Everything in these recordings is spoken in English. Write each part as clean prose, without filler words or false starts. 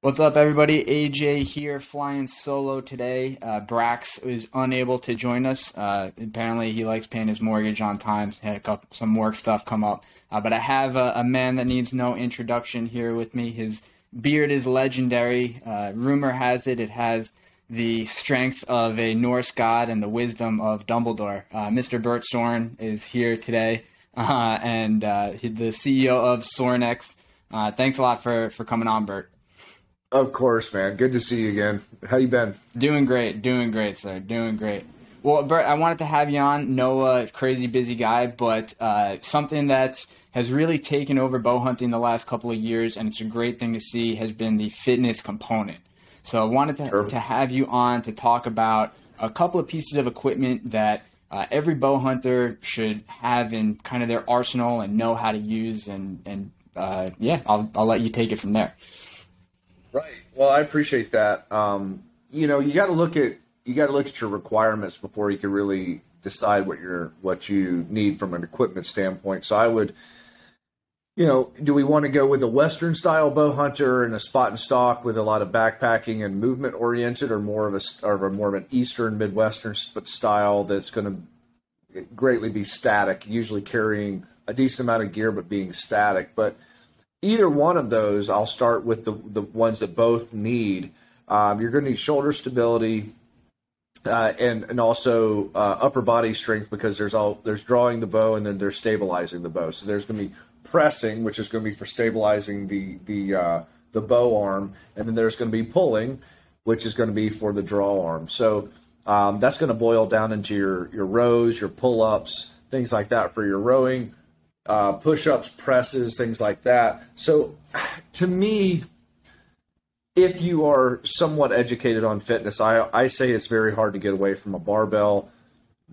What's up, everybody? AJ here, flying solo today. Brax is unable to join us. Apparently, he likes paying his mortgage on time. Had some work stuff come up. But I have a man that needs no introduction here with me. His beard is legendary. Rumor has it has the strength of a Norse god and the wisdom of Dumbledore. Mr. Bert Sorin is here today, and the CEO of Sorinex. Thanks a lot for coming on, Bert. Of course, man. Good to see you again. How you been? Doing great, sir. Doing great. Well, Bert, I wanted to have you on. No crazy busy guy, but something that has really taken over bow hunting the last couple of years, and it's a great thing to see, has been the fitness component. So I wanted to have you on to talk about a couple of pieces of equipment that every bow hunter should have in kind of their arsenal and know how to use. And I'll let you take it from there. Right. Well, I appreciate that. You got to look at your requirements before you can really decide what you need from an equipment standpoint. So I would, do we want to go with a Western style bow hunter and a spot and stalk with a lot of backpacking and movement oriented, or more of an Eastern Midwestern style that's going to greatly be static, usually carrying a decent amount of gear but being static, but either one of those, I'll start with the ones that both need. You're going to need shoulder stability and also upper body strength, because there's drawing the bow and then there's stabilizing the bow. So there's going to be pressing, which is going to be for stabilizing the bow arm, and then there's going to be pulling, which is going to be for the draw arm. So that's going to boil down into your rows, your pull-ups, things like that for your rowing. Push-ups, presses, things like that. So to me, if you are somewhat educated on fitness, I say it's very hard to get away from a barbell.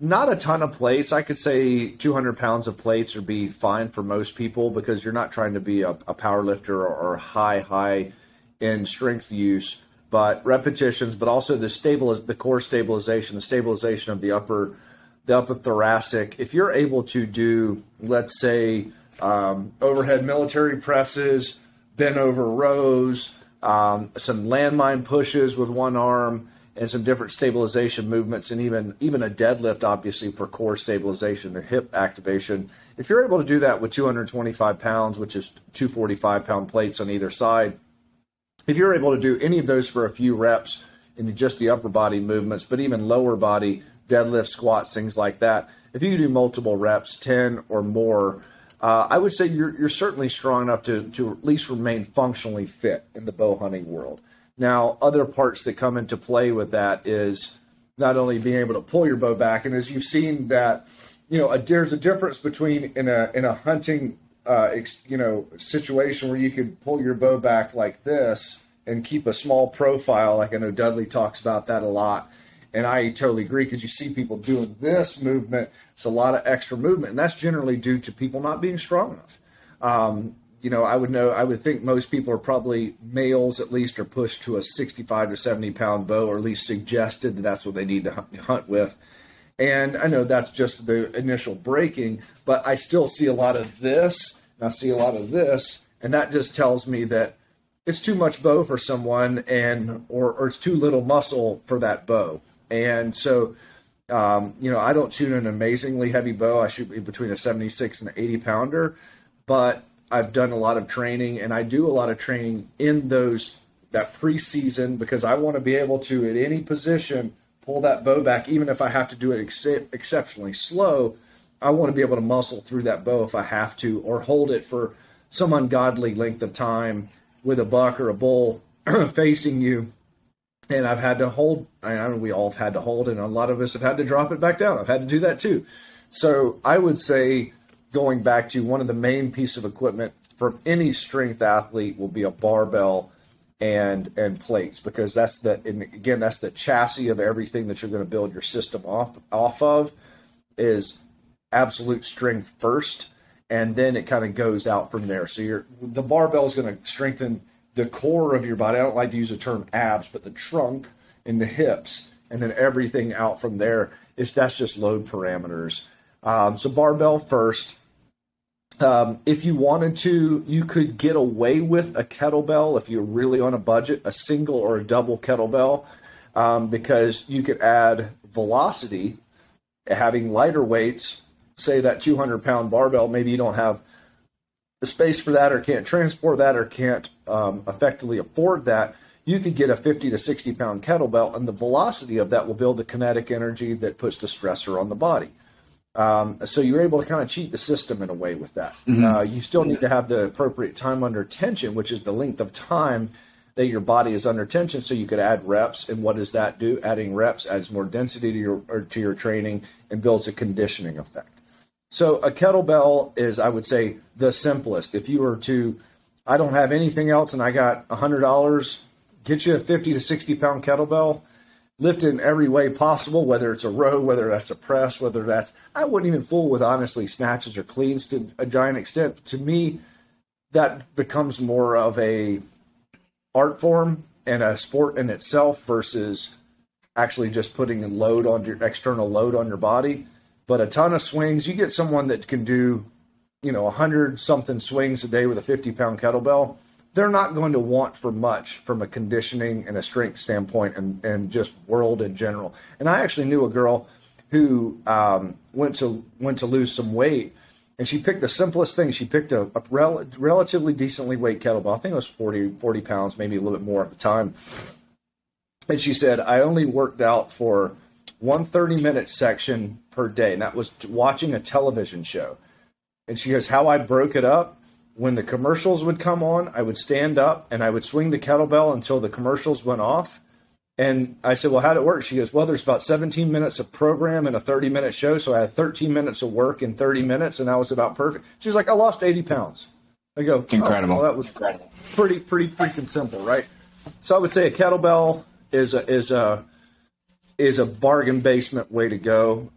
Not a ton of plates. I could say 200 pounds of plates would be fine for most people, because you're not trying to be a power lifter or high in strength use, but repetitions, but also the core stabilization, the stabilization of the upper thoracic. If you're able to do, let's say, overhead military presses, bent over rows, some landmine pushes with one arm, and some different stabilization movements, and even a deadlift, obviously, for core stabilization and hip activation. If you're able to do that with 225 pounds, which is 245-pound plates on either side, if you're able to do any of those for a few reps in just the upper body movements, but even lower body, deadlift, squats, things like that, if you do multiple reps, 10 or more, I would say you're certainly strong enough to at least remain functionally fit in the bow hunting world. Now, other parts that come into play with that is not only being able to pull your bow back, and as you've seen that, there's a difference between in a hunting situation where you could pull your bow back like this and keep a small profile, like I know Dudley talks about that a lot. And I totally agree, because you see people doing this movement. It's a lot of extra movement, and that's generally due to people not being strong enough. I would think most people are probably, males at least, are pushed to a 65 to 70-pound bow, or at least suggested that that's what they need to hunt with. And I know that's just the initial breaking, but I still see a lot of this, and I see a lot of this, and that just tells me that it's too much bow for someone, or it's too little muscle for that bow. And so, I don't shoot an amazingly heavy bow. I shoot between a 76 and an 80 pounder, but I've done a lot of training, and I do a lot of training in that preseason, because I want to be able to, at any position, pull that bow back. Even if I have to do it exceptionally slow, I want to be able to muscle through that bow if I have to, or hold it for some ungodly length of time with a buck or a bull facing you. And I've had to hold, we all have had to hold, and a lot of us have had to drop it back down. I've had to do that too. So I would say, going back to one of the main pieces of equipment for any strength athlete will be a barbell and plates, because that's the chassis of everything that you're going to build your system off of, is absolute strength first, and then it kind of goes out from there. So the barbell is going to strengthen the core of your body. I don't like to use the term abs, but the trunk and the hips, and then everything out from there that's just load parameters. So barbell first. If you wanted to, you could get away with a kettlebell if you're really on a budget, a single or a double kettlebell, because you could add velocity, having lighter weights, say that 200-pound barbell. Maybe you don't have the space for that, or can't transport that, or can't effectively afford that. You could get a 50 to 60-pound kettlebell, and the velocity of that will build the kinetic energy that puts the stressor on the body. So you're able to kind of cheat the system in a way with that. You still need to have the appropriate time under tension, which is the length of time that your body is under tension. So you could add reps. And what does that do? Adding reps adds more density to your training and builds a conditioning effect. So a kettlebell is, I would say, the simplest. If you were to, I don't have anything else and I got $100, get you a 50 to 60-pound kettlebell, lift it in every way possible, whether it's a row, whether that's a press, whether that's, I wouldn't even fool with, honestly, snatches or cleans to a giant extent. To me, that becomes more of a art form and a sport in itself versus actually just putting a load on your external load on your body. But a ton of swings, you get someone that can do, 100 something swings a day with a 50-pound kettlebell. They're not going to want for much from a conditioning and a strength standpoint and just world in general. And I actually knew a girl who went to lose some weight, and she picked the simplest thing. She picked a relatively decently weight kettlebell. I think it was 40 pounds, maybe a little bit more at the time. And she said, I only worked out for one 30-minute section per day, and that was watching a television show. And she goes, how I broke it up, when the commercials would come on, I would stand up and I would swing the kettlebell until the commercials went off. And I said, well, how'd it work? She goes, well, there's about 17 minutes of program and a 30-minute show. So I had 13 minutes of work in 30 minutes, and that was about perfect. She's like, I lost 80 pounds. I go, incredible. Well, that was pretty freaking simple, right? So I would say a kettlebell is a bargain basement way to go.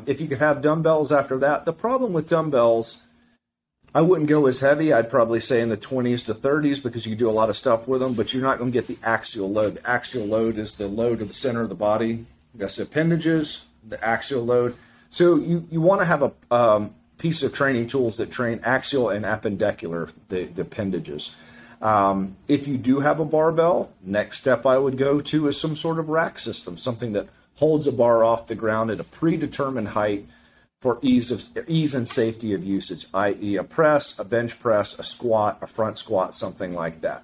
If you can have dumbbells after that, the problem with dumbbells, I wouldn't go as heavy. I'd probably say in the 20s to 30s because you can do a lot of stuff with them, but you're not going to get the axial load. The axial load is the load of the center of the body. That's the appendages, the axial load. So you want to have a piece of training tools that train axial and appendicular, the appendages. If you do have a barbell, next step I would go to is some sort of rack system, something that holds a bar off the ground at a predetermined height for ease and safety of usage, i.e. a press, a bench press, a squat, a front squat, something like that.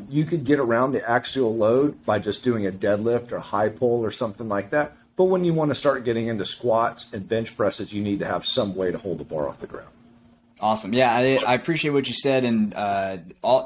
You could get around the axial load by just doing a deadlift or high pull or something like that. But when you want to start getting into squats and bench presses, you need to have some way to hold the bar off the ground. Awesome. Yeah, I appreciate what you said, and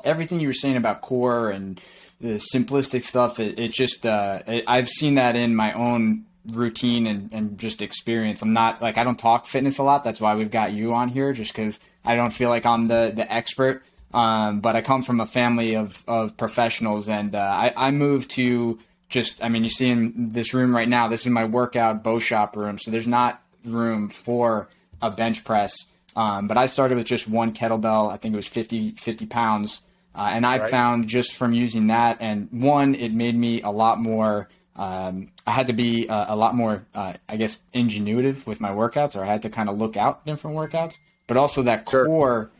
everything you were saying about core and the simplistic stuff. I've seen that in my own routine and just experience. I'm not I don't talk fitness a lot. That's why we've got you on here, just because I don't feel like I'm the expert. But I come from a family of professionals, and I moved to you see in this room right now, this is my workout bow shop room. So there's not room for a bench press. But I started with just one kettlebell. I think it was 50 pounds. And I found just from using that, and one, it made me a lot more, I had to be a lot more, ingenuitive with my workouts, or I had to kind of look out different workouts. But also that core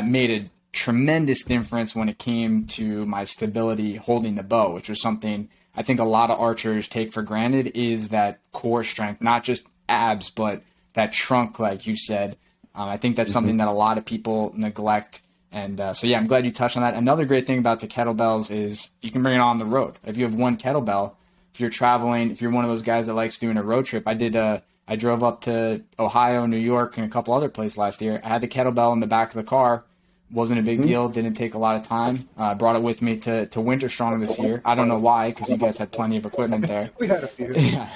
made a tremendous difference when it came to my stability holding the bow, which was something I think a lot of archers take for granted, is that core strength, not just abs, but that trunk, like you said. I think that's something that a lot of people neglect. And I'm glad you touched on that. Another great thing about the kettlebells is you can bring it on the road. If you have one kettlebell, if you're traveling, if you're one of those guys that likes doing a road trip, I drove up to Ohio, New York, and a couple other places last year. I had the kettlebell in the back of the car. Wasn't a big deal. Didn't take a lot of time. Brought it with me to Winter Strong this year. I don't know why, because you guys had plenty of equipment there. We had a few. Yeah.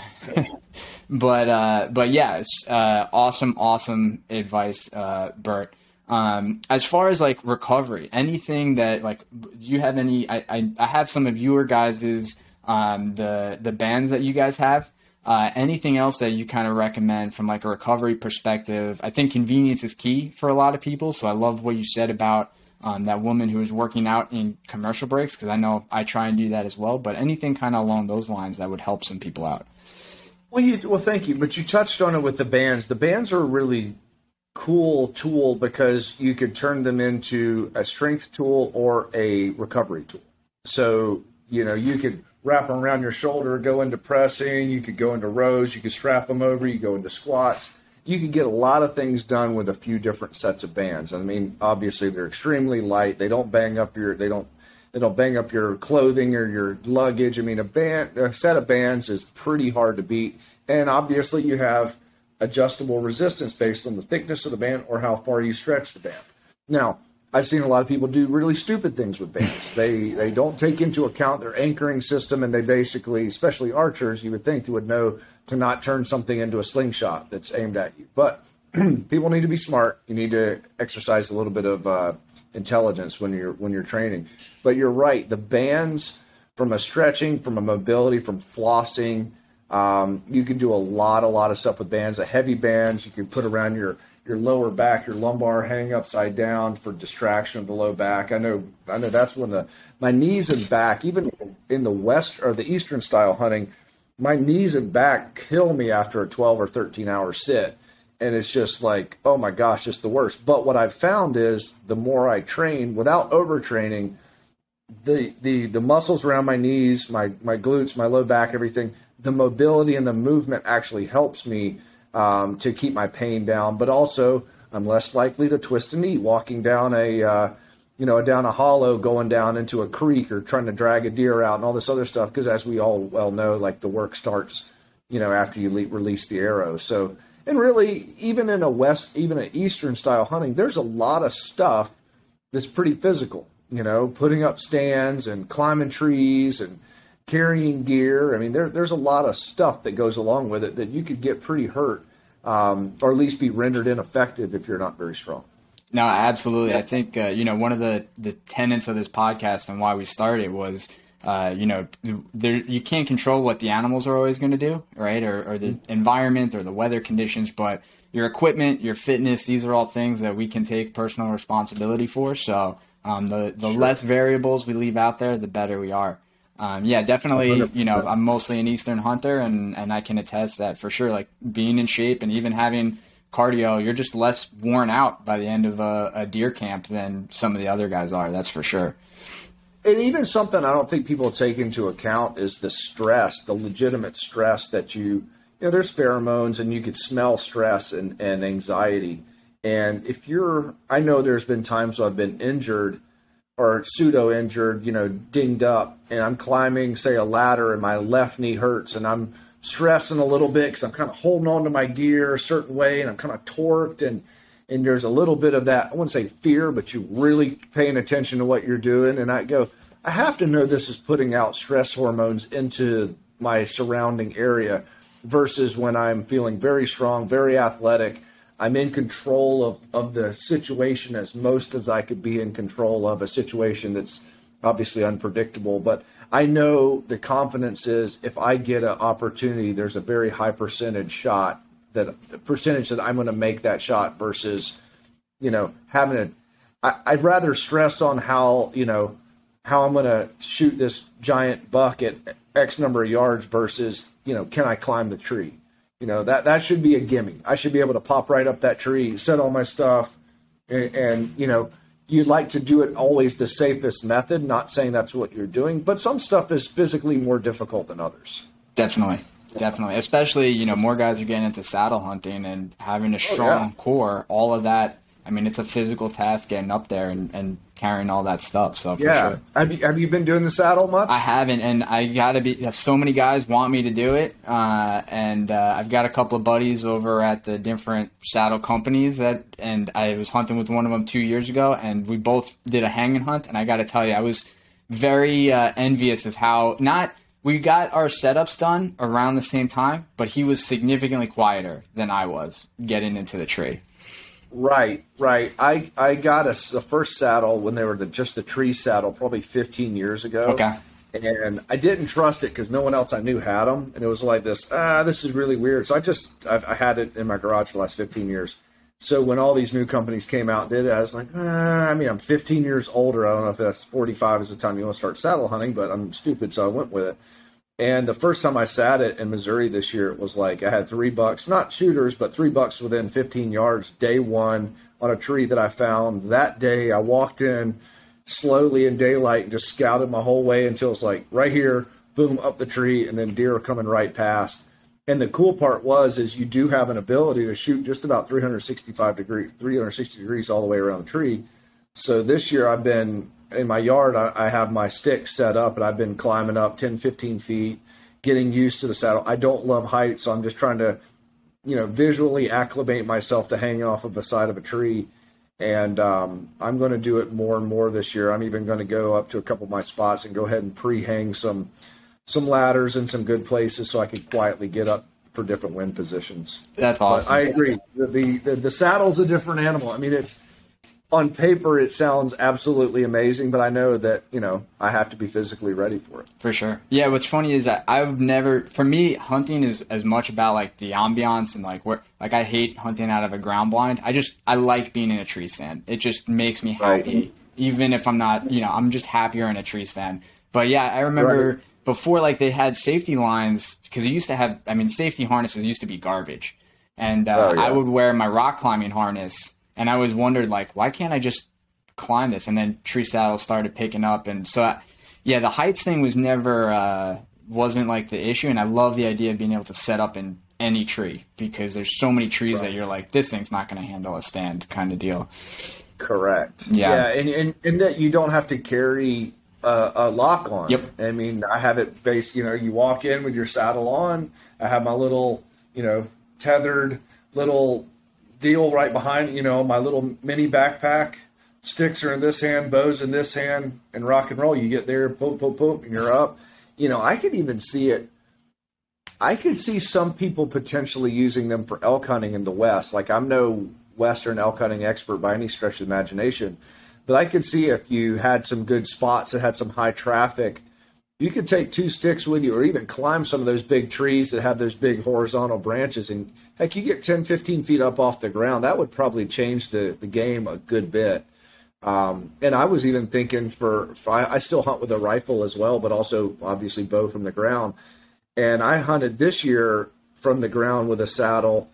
But yeah, it's awesome advice, Bert. As far as recovery, anything that do you have any? I have some of your guys's the bands that you guys have. Anything else that you kind of recommend from a recovery perspective? I think convenience is key for a lot of people. So I love what you said about that woman who was working out in commercial breaks, because I know I try and do that as well. But anything kind of along those lines that would help some people out. Well, thank you. But you touched on it with the bands. The bands are really cool tool because you could turn them into a strength tool or a recovery tool. So, you could wrap them around your shoulder, go into pressing, you could go into rows, you could strap them over, you go into squats. You could get a lot of things done with a few different sets of bands. I mean, obviously they're extremely light. They don't bang up your clothing or your luggage. I mean, a set of bands is pretty hard to beat. And obviously you have adjustable resistance based on the thickness of the band or how far you stretch the band. Now, I've seen a lot of people do really stupid things with bands. They don't take into account their anchoring system, and they basically, especially archers, you would think they would know to not turn something into a slingshot that's aimed at you. But people need to be smart. You need to exercise a little bit of intelligence when you're training. But you're right. The bands, from a stretching, from a mobility, from flossing, you can do a lot of stuff with bands. The heavy bands you can put around your lower back, your lumbar, hang upside down for distraction of the low back. I know that's when my knees and back, even in the west or the eastern style hunting, my knees and back kill me after a 12 or 13 hour sit. And it's just like, oh my gosh, it's the worst. But what I've found is the more I train without overtraining, the muscles around my knees, my glutes, my low back, everything, the mobility and the movement actually helps me to keep my pain down. But also I'm less likely to twist a knee walking down down a hollow, going down into a creek or trying to drag a deer out and all this other stuff. Because as we all well know, like the work starts, after you release the arrow. So, and really, even in an Eastern style hunting, there's a lot of stuff that's pretty physical, putting up stands and climbing trees and carrying gear. I mean, there's a lot of stuff that goes along with it that you could get pretty hurt, or at least be rendered ineffective if you're not very strong. No, absolutely. I think, one of the tenets of this podcast and why we started was, you can't control what the animals are always going to do, right? Or the environment or the weather conditions, but your equipment, your fitness, these are all things that we can take personal responsibility for. So the sure. less variables we leave out there, the better we are. Definitely, 100%. I'm mostly an Eastern hunter, and I can attest that for sure, like being in shape and even having cardio, you're just less worn out by the end of a deer camp than some of the other guys are. That's for sure. And even something I don't think people take into account is the stress, the legitimate stress that there's pheromones and you could smell stress and anxiety. And I know there's been times I've been injured or pseudo injured, dinged up, and I'm climbing, say, a ladder and my left knee hurts and I'm stressing a little bit because I'm kind of holding on to my gear a certain way and I'm kind of torqued and there's a little bit of that, I wouldn't say fear, but you're really paying attention to what you're doing. And I have to know this is putting out stress hormones into my surrounding area versus when I'm feeling very strong, very athletic. I'm in control of the situation as most as I could be in control of a situation that's obviously unpredictable. But I know the confidence is if I get an opportunity, there's a very high percentage that I'm going to make that shot versus, I'd rather stress on how I'm going to shoot this giant buck at X number of yards versus, can I climb the tree? That should be a gimme. I should be able to pop right up that tree, set all my stuff, and you'd like to do it always the safest method, not saying that's what you're doing, but some stuff is physically more difficult than others. Definitely. Especially, more guys are getting into saddle hunting and having a strong core, all of that. I mean, it's a physical task getting up there and carrying all that stuff. So for sure. Have you been doing the saddle much? I haven't, and I got to be. So many guys want me to do it, and I've got a couple of buddies over at the different saddle companies and I was hunting with one of them 2 years ago, and we both did a hanging hunt, and I got to tell you, I was very envious of how we got our setups done around the same time, but he was significantly quieter than I was getting into the tree. Right. I got the first saddle when they were just the tree saddle probably 15 years ago. Okay. And I didn't trust it because no one else I knew had them. And it was like this is really weird. So I had it in my garage for the last 15 years. So when all these new companies came out and did it, I was like, I'm 15 years older. I don't know if that's 45 is the time you want to start saddle hunting, but I'm stupid, so I went with it. And the first time I sat it in Missouri this year, it was like I had 3 bucks, not shooters, but 3 bucks within 15 yards, day one, on a tree that I found that day. I walked in slowly in daylight and just scouted my whole way until it's like right here, boom, up the tree, and then deer are coming right past. And the cool part is you do have an ability to shoot just about 360 degrees all the way around the tree. So this year I've been in my yard, I have my stick set up, and I've been climbing up 10, 15 feet, getting used to the saddle. I don't love heights, so I'm just trying to, visually acclimate myself to hanging off of the side of a tree. And I'm going to do it more and more this year. I'm even going to go up to a couple of my spots and go ahead and pre-hang some ladders in some good places so I can quietly get up for different wind positions. That's awesome. But I agree. The saddle's a different animal. I mean, it's on paper, it sounds absolutely amazing, but I know that, I have to be physically ready for it. For sure. Yeah, what's funny is that for me, hunting is as much about like the ambiance and like I hate hunting out of a ground blind. I like being in a tree stand. It just makes me happy. Right. Even if I'm not, I'm just happier in a tree stand. But yeah, I remember before, like, they had safety lines, because it used to have, safety harnesses used to be garbage. And I would wear my rock climbing harness, and I always wondered, like, why can't I just climb this? And then tree saddles started picking up. And so, the heights thing was never, wasn't like the issue. And I love the idea of being able to set up in any tree, because there's so many trees that you're like, this thing's not going to handle a stand kind of deal. Correct. Yeah. And that you don't have to carry a lock on. Yep. I mean, I have it based, you walk in with your saddle on. I have my little, tethered little deal right behind, my little mini backpack. Sticks are in this hand, bows in this hand, and rock and roll. You get there, poop, poop, poop, and you're up. I could even see it. I could see some people potentially using them for elk hunting in the West. Like, I'm no Western elk hunting expert by any stretch of the imagination, but I could see if you had some good spots that had some high traffic, you could take 2 sticks with you, or even climb some of those big trees that have those big horizontal branches. And heck, you get 10, 15 feet up off the ground. That would probably change the game a good bit. And I was even thinking I still hunt with a rifle as well, but also obviously bow from the ground. And I hunted this year from the ground with a saddle.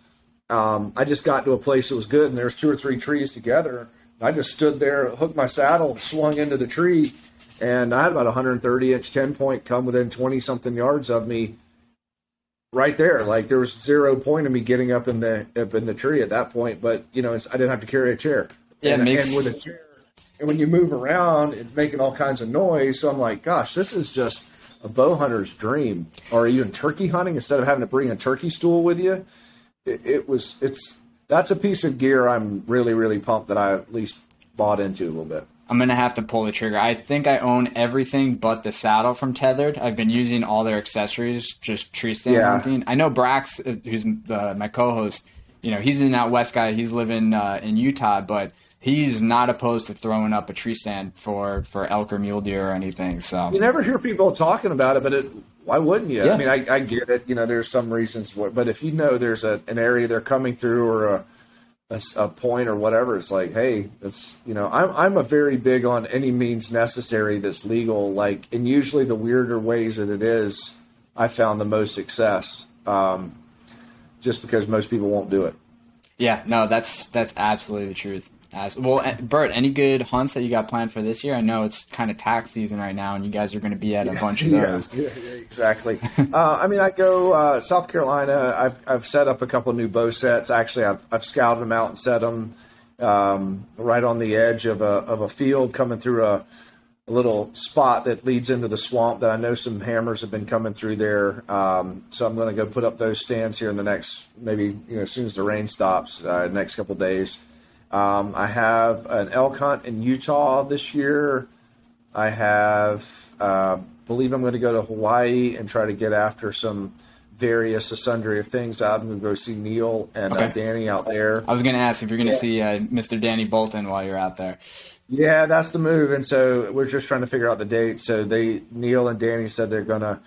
I just got to a place that was good, and there's 2 or 3 trees together. I just stood there, hooked my saddle, swung into the tree, and I had about 130-inch 10-point come within 20-something yards of me right there. Like, there was 0 point of me getting up in the tree at that point, but, I didn't have to carry a chair. Yeah, and with a chair, and when you move around, it's making all kinds of noise. So I'm like, gosh, this is just a bow hunter's dream. Or even turkey hunting, instead of having to bring a turkey stool with you. That's a piece of gear I'm really, really pumped that I at least bought into a little bit. I'm going to have to pull the trigger. I think I own everything but the saddle from Tethered. I've been using all their accessories, just tree stand hunting. I know Brax, who's my co-host, he's an out west guy. He's living in Utah, but he's not opposed to throwing up a tree stand for elk or mule deer or anything. So you never hear people talking about it, but why wouldn't you? Yeah. I mean, I get it. There's some reasons, but if there's an area they're coming through, or a point or whatever, it's like, hey, it's I'm a very big on any means necessary that's legal. Like, and usually the weirder ways that it is, I found the most success, just because most people won't do it. Yeah, no, that's absolutely the truth. Well, Bert, any good hunts that you got planned for this year? I know it's kind of tax season right now, and you guys are going to be at a bunch of those. Yeah, exactly. I go South Carolina. I've set up a couple of new bow sets. Actually, I've scouted them out and set them right on the edge of a field, coming through a little spot that leads into the swamp that I know some hammers have been coming through there. So I'm going to go put up those stands here in the next, maybe as soon as the rain stops, next couple of days. I have an elk hunt in Utah this year. I believe I'm going to go to Hawaii and try to get after some various sundry of things. I'm going to go see Neil and Danny out there. I was going to ask if you're going to see Mr. Danny Bolton while you're out there. Yeah, that's the move. And so we're just trying to figure out the date. So Neil and Danny said they're going to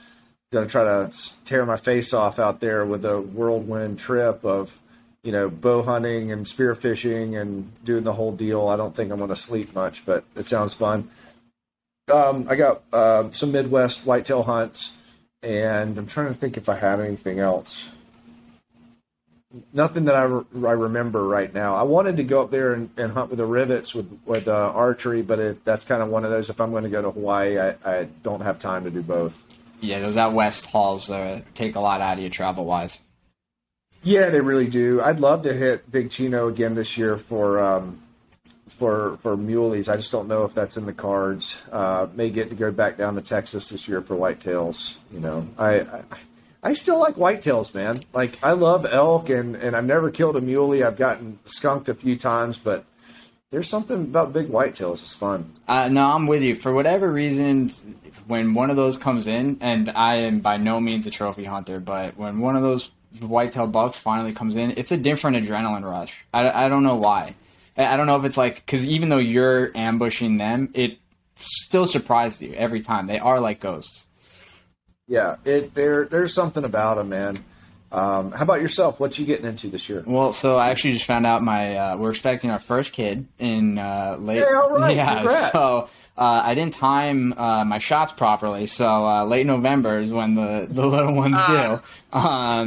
try to tear my face off out there with a whirlwind trip of bow hunting and spear fishing and doing the whole deal. I don't think I'm going to sleep much, but it sounds fun. I got some Midwest whitetail hunts and I'm trying to think if I had anything else. Nothing that I remember right now. I wanted to go up there and hunt with the rivets with archery, but that's kind of one of those. If I'm going to go to Hawaii, I don't have time to do both. Yeah, those out west hauls take a lot out of you travel wise. Yeah, they really do. I'd love to hit Big Chino again this year for muleys. I just don't know if that's in the cards. May get to go back down to Texas this year for whitetails. You know, I still like whitetails, man. Like, I love elk, and I've never killed a muley. I've gotten skunked a few times, but there's something about big whitetails. It's fun. No, I'm with you. For whatever reason, when one of those comes in, and I am by no means a trophy hunter, but when one of those whitetail bucks finally comes in, it's a different adrenaline rush. I don't know why. I don't know if it's like, because even though you're ambushing them, it still surprises you every time. They are like ghosts. Yeah, there's something about them, man. How about yourself? What you getting into this year? Well, so I actually just found out we're expecting our first kid in late. Hey, all right. Yeah, Congrats. so I didn't time my shots properly, so late November is when the little ones due.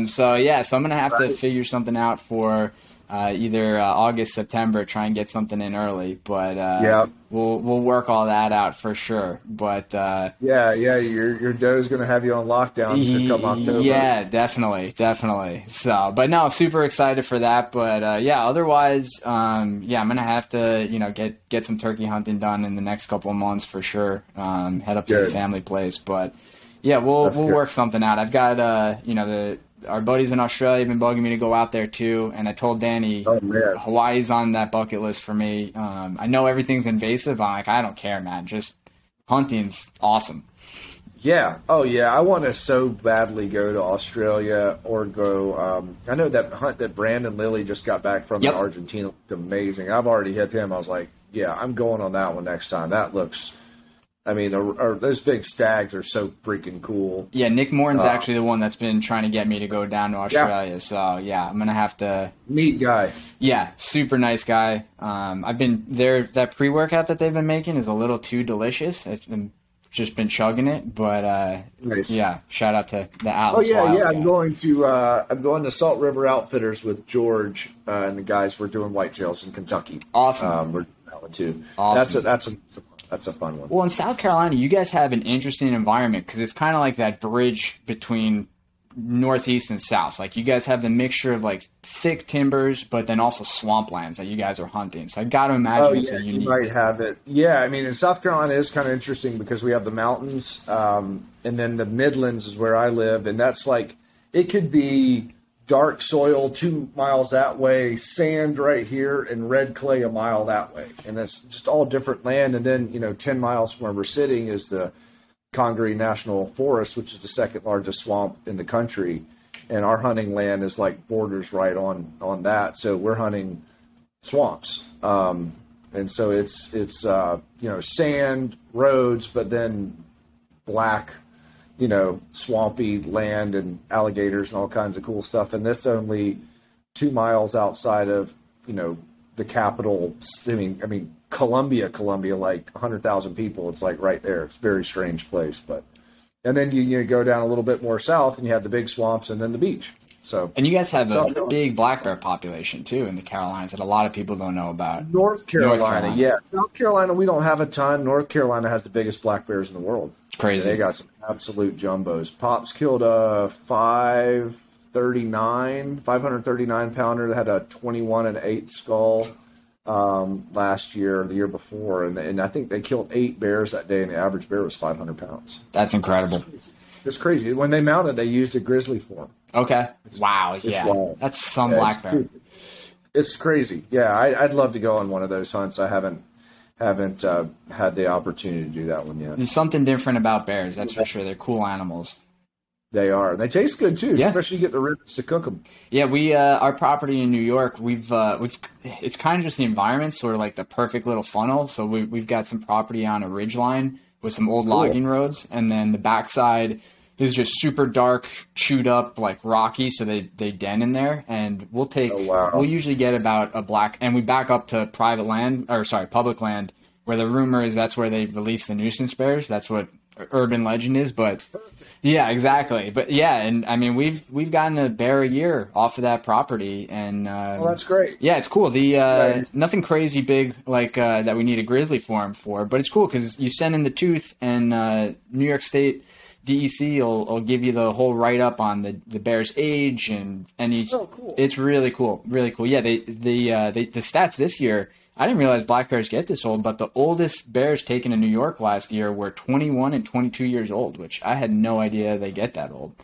So I'm gonna have to figure something out for either August, September, try and get something in early, but we'll work all that out for sure. But your doe's gonna have you on lockdown to come October. Yeah, definitely. So, but no, super excited for that. But otherwise, I'm gonna have to get some turkey hunting done in the next couple of months for sure. Head up to the family place, but yeah, we'll work something out. I've got our buddies in Australia have been bugging me to go out there too, and I told Danny Hawaii's on that bucket list for me. I know everything's invasive. I'm like, I don't care, man. Just hunting's awesome. Yeah. Oh, yeah. I want to so badly go to Australia or go. I know that hunt that Brandon Lilly just got back from in Argentina looked amazing. I've already hit him. I was like, yeah, I'm going on that one next time. That looks. I mean, those big stags are so freaking cool. Yeah, Nick Morton's actually the one that's been trying to get me to go down to Australia. Yeah. So, I'm going to have to... Neat guy. Yeah, super nice guy. I've been there. That pre-workout that they've been making is a little too delicious. I've just been chugging it, but nice. Yeah, shout out to the Atlas. Oh, yeah, Wild yeah. guys. I'm going to Salt River Outfitters with George and the guys. We're doing whitetails in Kentucky. Awesome. We're doing that one, too. Awesome. That's a fun one. Well, in South Carolina, you guys have an interesting environment because it's kind of like that bridge between Northeast and South. Like, you guys have the mixture of like thick timbers, but then also swamplands that you guys are hunting. So I got to imagine it's a unique. You might have it. Yeah, I mean, in South Carolina, it's kind of interesting because we have the mountains, and then the Midlands is where I live, and that's like it could be dark soil 2 miles that way, sand right here, and red clay a mile that way. And it's just all different land. And then, 10 miles from where we're sitting is the Congaree National Forest, which is the second largest swamp in the country. And our hunting land is like borders right on that. So we're hunting swamps. And so it's sand, roads, but then black, swampy land and alligators and all kinds of cool stuff. And that's only 2 miles outside of, the capital. I mean, Columbia, like 100,000 people. It's like right there. It's a very strange place. And then you go down a little bit more south and you have the big swamps and then the beach. So, and you guys have a big black bear population too in the Carolinas that a lot of people don't know about. North Carolina. Yeah. South Carolina, we don't have a ton. North Carolina has the biggest black bears in the world. Crazy. They got some absolute jumbos. Pops killed a 539 pounder that had a 21 and 8 skull last year, or the year before, and I think they killed 8 bears that day, and the average bear was 500 pounds. That's incredible. It's crazy. When they mounted, they used a grizzly form. Okay. Wow. Yeah. Wild. That's some black bear. It's crazy. Yeah, I'd love to go on one of those hunts. I haven't had the opportunity to do that one yet. There's something different about bears, that's for sure. They're cool animals. They are. They taste good too, yeah. Especially you get the ribs to cook them. Yeah, we our property in New York, we've it's kind of just the environment, sort of like the perfect little funnel. So we've got some property on a ridgeline with some old logging roads, and then the backside is just super dark, chewed up, like rocky, so they den in there, and we'll usually get about a black, and we back up to public land, where the rumor is that's where they release the nuisance bears. That's what urban legend is, but yeah, exactly. But yeah, and I mean we've gotten a bear a year off of that property, and well, that's great. Yeah, it's cool. The nothing crazy big like that we need a grizzly farm for, but it's cool because you send in the tooth, and New York State DEC will give you the whole write up on the bear's age and cool. It's really cool, really cool. Yeah, the stats this year. I didn't realize black bears get this old, but the oldest bears taken in New York last year were 21 and 22 years old, which I had no idea they get that old.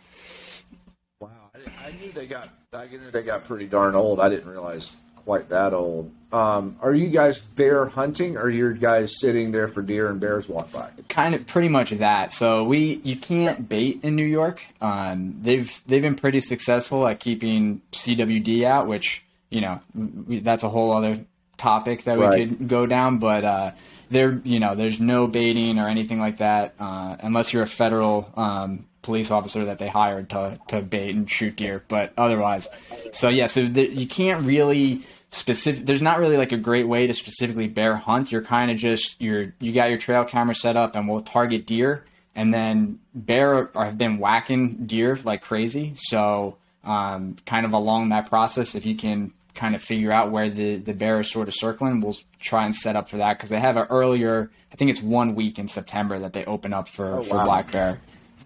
Wow, I knew they got pretty darn old. I didn't realize quite that old. Are you guys bear hunting, or are you guys sitting there for deer and bears walk by? Kind of, pretty much that. So you can't bait in New York. They've been pretty successful at keeping CWD out, which that's a whole other topic that we could go down, but there's no baiting or anything like that unless you're a federal police officer that they hired to bait and shoot deer, but otherwise. So yeah, you can't really there's not really like a great way to specifically bear hunt. You're kind of just you got your trail camera set up and we'll target deer, and then bear have been whacking deer like crazy. So kind of along that process, if you can kind of figure out where the bear is sort of circling, we'll try and set up for that, because they have an earlier, I think it's 1 week in September that they open up for black bear.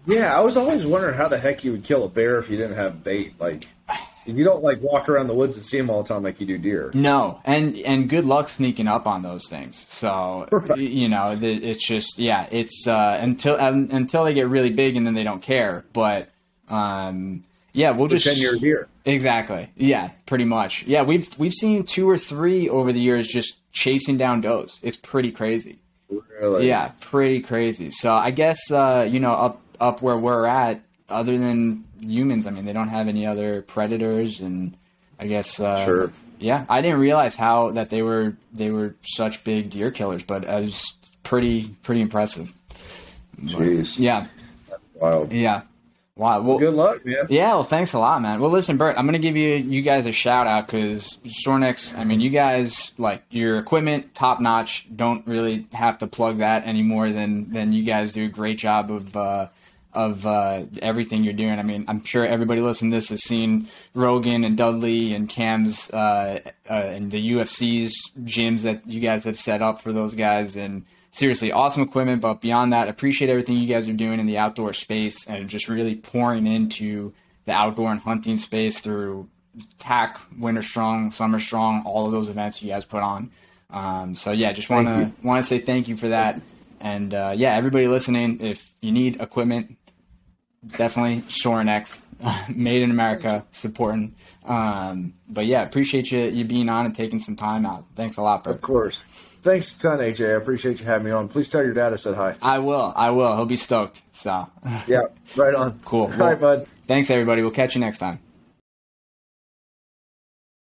Yeah, I was always wondering how the heck you would kill a bear if you didn't have bait. Like, if you don't like walk around the woods and see them all the time like you do deer. No, and good luck sneaking up on those things. So it's just it's until they get really big and then they don't care. But we'll just pretend you're a deer. Exactly. Yeah, pretty much. Yeah, we've seen 2 or 3 over the years just chasing down does. It's pretty crazy. Really? Yeah, pretty crazy. So I guess up where we're at, other than humans, I mean, they don't have any other predators, and I guess sure. Yeah, I didn't realize that they were such big deer killers, but it was pretty impressive. Jeez. But, yeah. That's wild. Yeah. Wow. Well, good luck, man. Yeah. Well, thanks a lot, man. Well, listen, Bert, I'm going to give you guys a shout out, because Sornex, I mean, you guys, like, your equipment, top notch. Don't really have to plug that any more than you guys do a great job of everything you're doing. I mean, I'm sure everybody listening to this has seen Rogan and Dudley and Cam's and the UFC's gyms that you guys have set up for those guys. And seriously, awesome equipment. But beyond that, appreciate everything you guys are doing in the outdoor space, and just really pouring into the outdoor and hunting space through TAC, Winter Strong, Summer Strong, all of those events you guys put on. Just want to say thank you for that. And everybody listening, if you need equipment, definitely Sorin X, made in America, supporting. Appreciate you being on and taking some time out. Thanks a lot, Bert. Of course. Thanks a ton, AJ. I appreciate you having me on. Please tell your dad I said hi. I will. He'll be stoked. So. Yeah, right on. Cool. All right, bud. Thanks, everybody. We'll catch you next time.